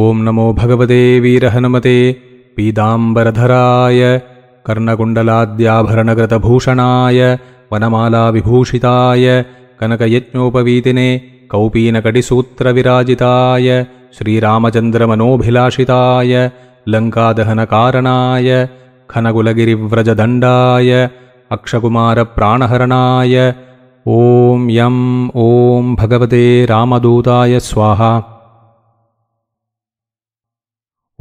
ओं नमो भगवते वीरहनुमते पीताम्बरधराय कर्णकुण्डलाद्याभरणकृतभूषणाय वनमालाविभूषिताय कनकयज्ञोपवीतिने कौपीनकटिसूत्रविराजिताय श्रीरामचन्द्रमनोभिलाषिताय लङ्कादहनकारणाय खनकुलगिरिव्रजदण्डाय अक्षकुमारप्राणहरणाय ॐ यं ॐ भगवते रामदूताय स्वाहा।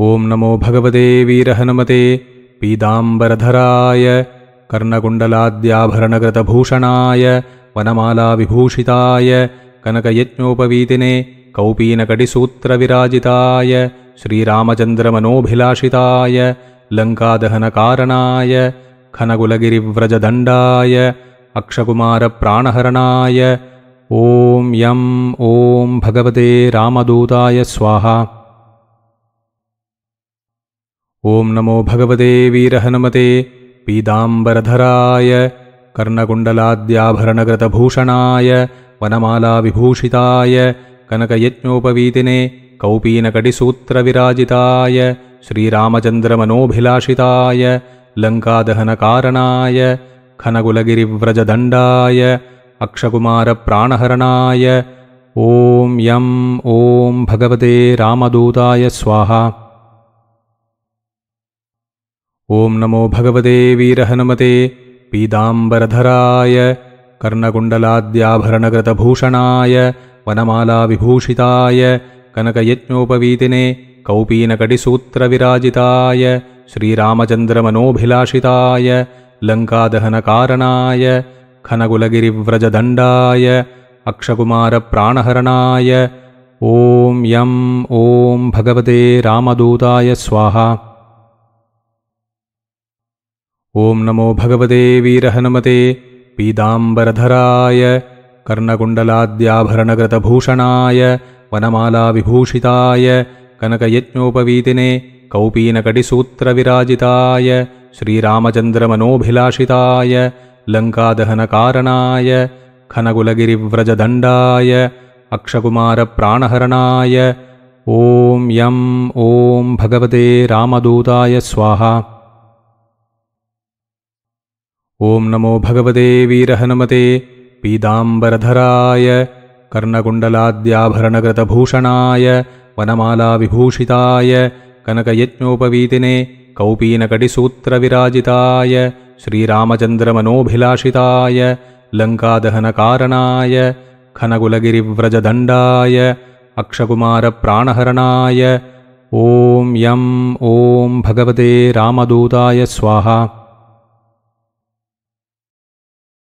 ओं नमो भगवते वीरहनुमते पीताम्बरधराय कर्णकुण्डलाद्याभरणकृतभूषणाय वनमालाविभूषिताय कनकयज्ञोपवीतिने कौपीनकटिसूत्रविराजिताय श्रीरामचन्द्रमनोभिलाषिताय लङ्कादहनकारणाय खनकुलगिरिव्रजदण्डाय अक्षकुमारप्राणहरणाय ॐ यं ॐ भगवते रामदूताय स्वाहा। ओं नमो भगवते वीरहनुमते पीताम्बरधराय कर्णकुण्डलाद्याभरणकृतभूषणाय वनमालाविभूषिताय कनकयज्ञोपवीतिने कौपीनकटिसूत्रविराजिताय श्रीरामचन्द्रमनोभिलाषिताय लङ्कादहनकारणाय खनकुलगिरिव्रजदण्डाय अक्षकुमारप्राणहरणाय ॐ यं ॐ भगवते रामदूताय स्वाहा। ओं नमो भगवते वीरहनुमते पीताम्बरधराय कर्णकुण्डलाद्याभरणकृतभूषणाय वनमालाविभूषिताय कनकयज्ञोपवीतिने कौपीनकटिसूत्रविराजिताय श्रीरामचन्द्रमनोभिलाषिताय लङ्कादहनकारणाय खनकुलगिरिव्रजदण्डाय अक्षकुमारप्राणहरणाय ॐ यं ॐ भगवते रामदूताय स्वाहा। ओं नमो भगवते वीरहनुमते पीताम्बरधराय कर्णकुण्डलाद्याभरणकृतभूषणाय वनमालाविभूषिताय कनकयज्ञोपवीतिने कौपीनकटिसूत्रविराजिताय श्रीरामचन्द्रमनोभिलाषिताय लङ्कादहनकारणाय खनकुलगिरिव्रजदण्डाय अक्षकुमारप्राणहरणाय ॐ यं ॐ भगवते रामदूताय स्वाहा। ओं नमो भगवते वीरहनुमते पीताम्बरधराय कर्णकुण्डलाद्याभरणकृतभूषणाय वनमालाविभूषिताय कनकयज्ञोपवीतिने कौपीनकटिसूत्रविराजिताय श्रीरामचन्द्रमनोभिलाषिताय लङ्कादहनकारणाय खनकुलगिरिव्रजदण्डाय अक्षकुमारप्राणहरणाय ॐ यं ॐ भगवते रामदूताय स्वाहा।